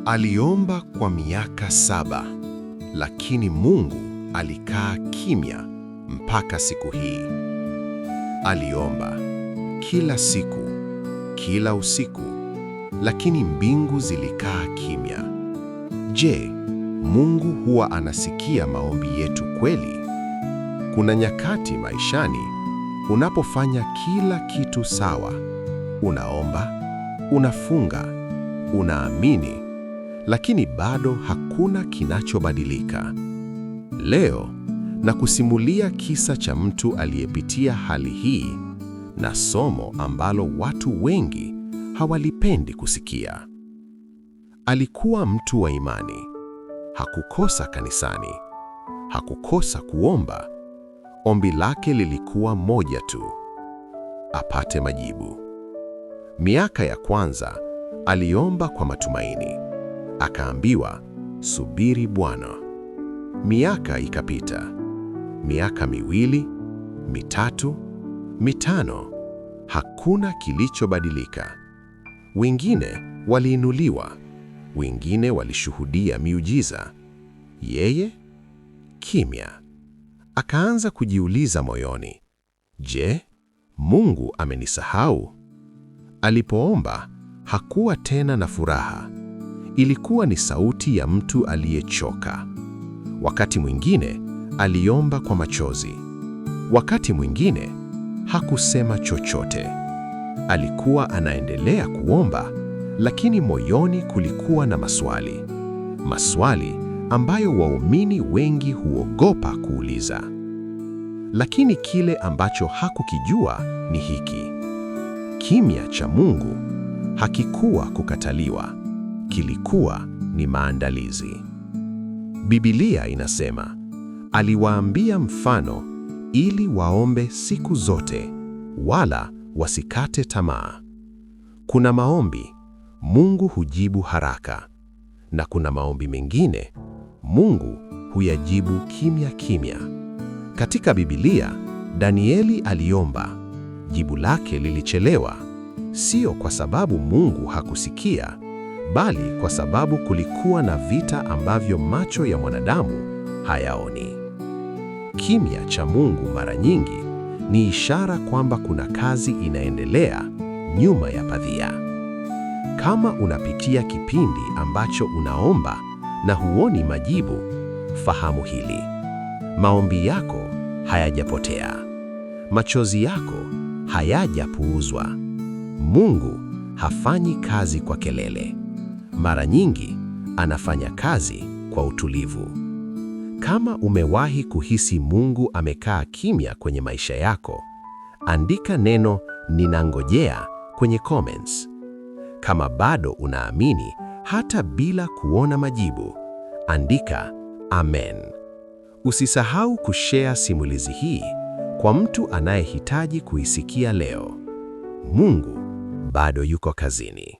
Aliomba kwa miaka 7, lakini Mungu alikaa kimya mpaka siku hii. Aliomba kila siku, kila usiku, lakini mbingu zilikaa kimya. Je, Mungu huwa anasikia maombi yetu kweli? Kuna nyakati maishani unapofanya kila kitu sawa. Unaomba, unafunga, unaamini, lakini bado hakuna kinachobadilika. Leo nakusimulia kisa cha mtu aliyepitia hali hii na somo ambalo watu wengi hawalipendi kusikia. Alikuwa mtu wa imani. Hakukosa kanisani. Hakukosa kuomba. Ombi lake lilikuwa moja tu: apate majibu. Miaka ya kwanza aliomba kwa matumaini. Akaambiwa, subiri Bwana. Miaka ikapita. Miaka 2, 3, 5. Hakuna kilichobadilika. Wengine waliinuliwa, wengine walishuhudia miujiza. Yeye kimya. Akaanza kujiuliza moyoni, je, Mungu amenisahau? Alipoomba hakuwa tena na furaha. Ilikuwa ni sauti ya mtu aliyechoka. Wakati mwingine aliomba kwa machozi. Wakati mwingine hakusema chochote. Alikuwa anaendelea kuomba, lakini moyoni kulikuwa na maswali. Maswali ambayo waumini wengi huogopa kuuliza. Lakini kile ambacho hakukijua ni hiki: kimya cha Mungu hakikuwa kukataliwa, kilikuwa ni maandalizi. Biblia inasema, aliwaambia mfano ili waombe siku zote, wala wasikate tamaa. Kuna maombi Mungu hujibu haraka, na kuna maombi mengine Mungu huyajibu kimya kimya. Katika Biblia, Danieli aliomba. Jibu lake lilichelewa, sio kwa sababu Mungu hakusikia, bali kwa sababu kulikuwa na vita ambavyo macho ya mwanadamu hayaoni. Kimya cha Mungu mara nyingi ni ishara kwamba kuna kazi inaendelea nyuma ya pazia. Kama unapitia kipindi ambacho unaomba na huoni majibu, fahamu hili: maombi yako hayajapotea. Machozi yako hayajapuuzwa. Mungu hafanyi kazi kwa kelele. Mara nyingi anafanya kazi kwa utulivu. Kama umewahi kuhisi Mungu amekaa kimya kwenye maisha yako, andika neno ninangojea kwenye comments. Kama bado unaamini hata bila kuona majibu, andika amen. Usisahau kushare simulizi hii kwa mtu anayehitaji kuisikia leo. Mungu bado yuko kazini.